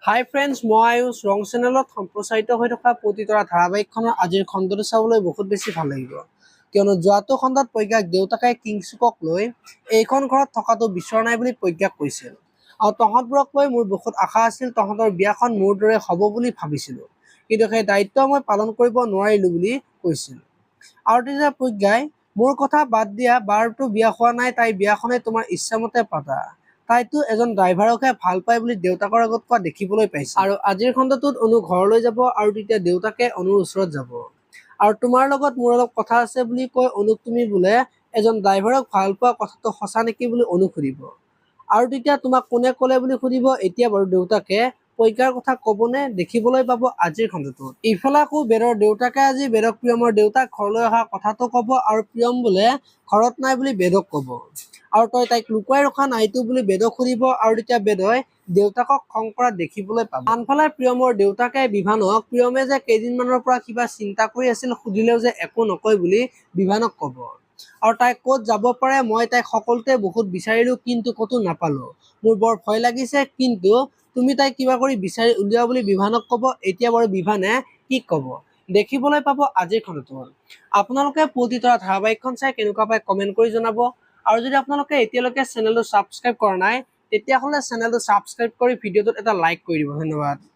হাই friends, মই আয়ুষ ৰং চেনেলত সম্প্ৰচাৰিত হৈ থকা পতিতৰা ধাৰাবাহিকখনৰ আজিৰ খণ্ডটো চাবলৈ বহুত বেছি ভাল লাগিব। কিয়নো যোৱাটো খণ্ডত প্ৰজ্ঞাক দেউতাকে কিংচুকক লৈ এইখন ঘৰত থকাটো বিচৰা নাই বুলি প্ৰজ্ঞাক কৈছিল। আৰু তহঁতবোৰক লৈ মোৰ বহুত আশা আছিল, তহঁতৰ বিয়াখন মোৰ দৰে হ'ব বুলি ভাবিছিলো, কিন্তু সেই দায়িত্ব মই পালন কৰিব নোৱাৰিলো বুলি কৈছিল। আৰু তেতিয়া প্ৰজ্ঞাই, মোৰ কথা বাদ দিয়া, বাৰতো বিয়া হোৱা নাই, তাই বিয়াখনে তোমাৰ ইচ্ছামতে পাতা। তাইতো এজন ড্ৰাইভাৰকহে ভাল পায় বুলি দেউতাকৰ আগত কোৱা দেখিবলৈ পাইছে। আৰু আজিৰ খণ্ডটোত অনু ঘৰলৈ যাব আৰু তেতিয়া দেউতাকে অনুৰ ওচৰত যাব। আৰু তোমাৰ লগত মোৰ অলপ কথা আছে বুলি কৈ অনুক তুমি বোলে এজন ড্ৰাইভাৰক ভাল পোৱা কথাটো সঁচা নেকি বুলি অনুক সুধিব। আৰু তেতিয়া তোমাক কোনে ক'লে বুলি সুধিব। এতিয়া বাৰু দেউতাকে প্ৰজ্ঞাৰ কথা ক'বনে দেখিবলৈ পাব আজিৰ খণ্ডটোত। ইফালে আকৌ বেদৰ দেউতাকে আজি বেদক প্ৰিয়মৰ দেউতাক ঘৰলৈ অহা কথাটো ক'ব আৰু প্ৰিয়ম বোলে ঘৰত নাই বুলি বেদক ক'ব। আৰু তই তাইক লুকুৱাই ৰখা নাইতো বুলি বেদক সুধিব। আৰু তেতিয়া বেদই দেউতাকক খং কৰা দেখিবলৈ পাব। আনফালে প্ৰিয়মৰ দেউতাকে বিভানক প্ৰিয়মে যে কেইদিনমানৰ পৰা কিবা চিন্তা কৰি আছিল সুধিলেও যে একো নকয় বুলি বিভানক ক'ব। আৰু তাই ক'ত যাব পাৰে, মই তাইক সকলোতে বহুত বিচাৰিলো কিন্তু ক'তো নাপালো, মোৰ বৰ ভয় লাগিছে, কিন্তু তুমি তাইক কিবা কৰি বিচাৰি উলিওৱা বুলি বিভানক ক'ব। এতিয়া বাৰু বিভানে কি ক'ব দেখিবলৈ পাব আজিৰ খণ্ডটোত। আপোনালোকে পতিতৰা ধাৰাবাহিকখন চাই কেনেকুৱা পায় কমেন্ট কৰি জনাব। আৰু যদি আপোনালোকে এতিয়ালৈকে চেনেলটো ছাবস্ক্ৰাইব কৰা নাই, তেতিয়াহ'লে চেনেলটো ছাবস্ক্ৰাইব কৰি ভিডিঅ'টোত এটা লাইক কৰি দিব। ধন্যবাদ।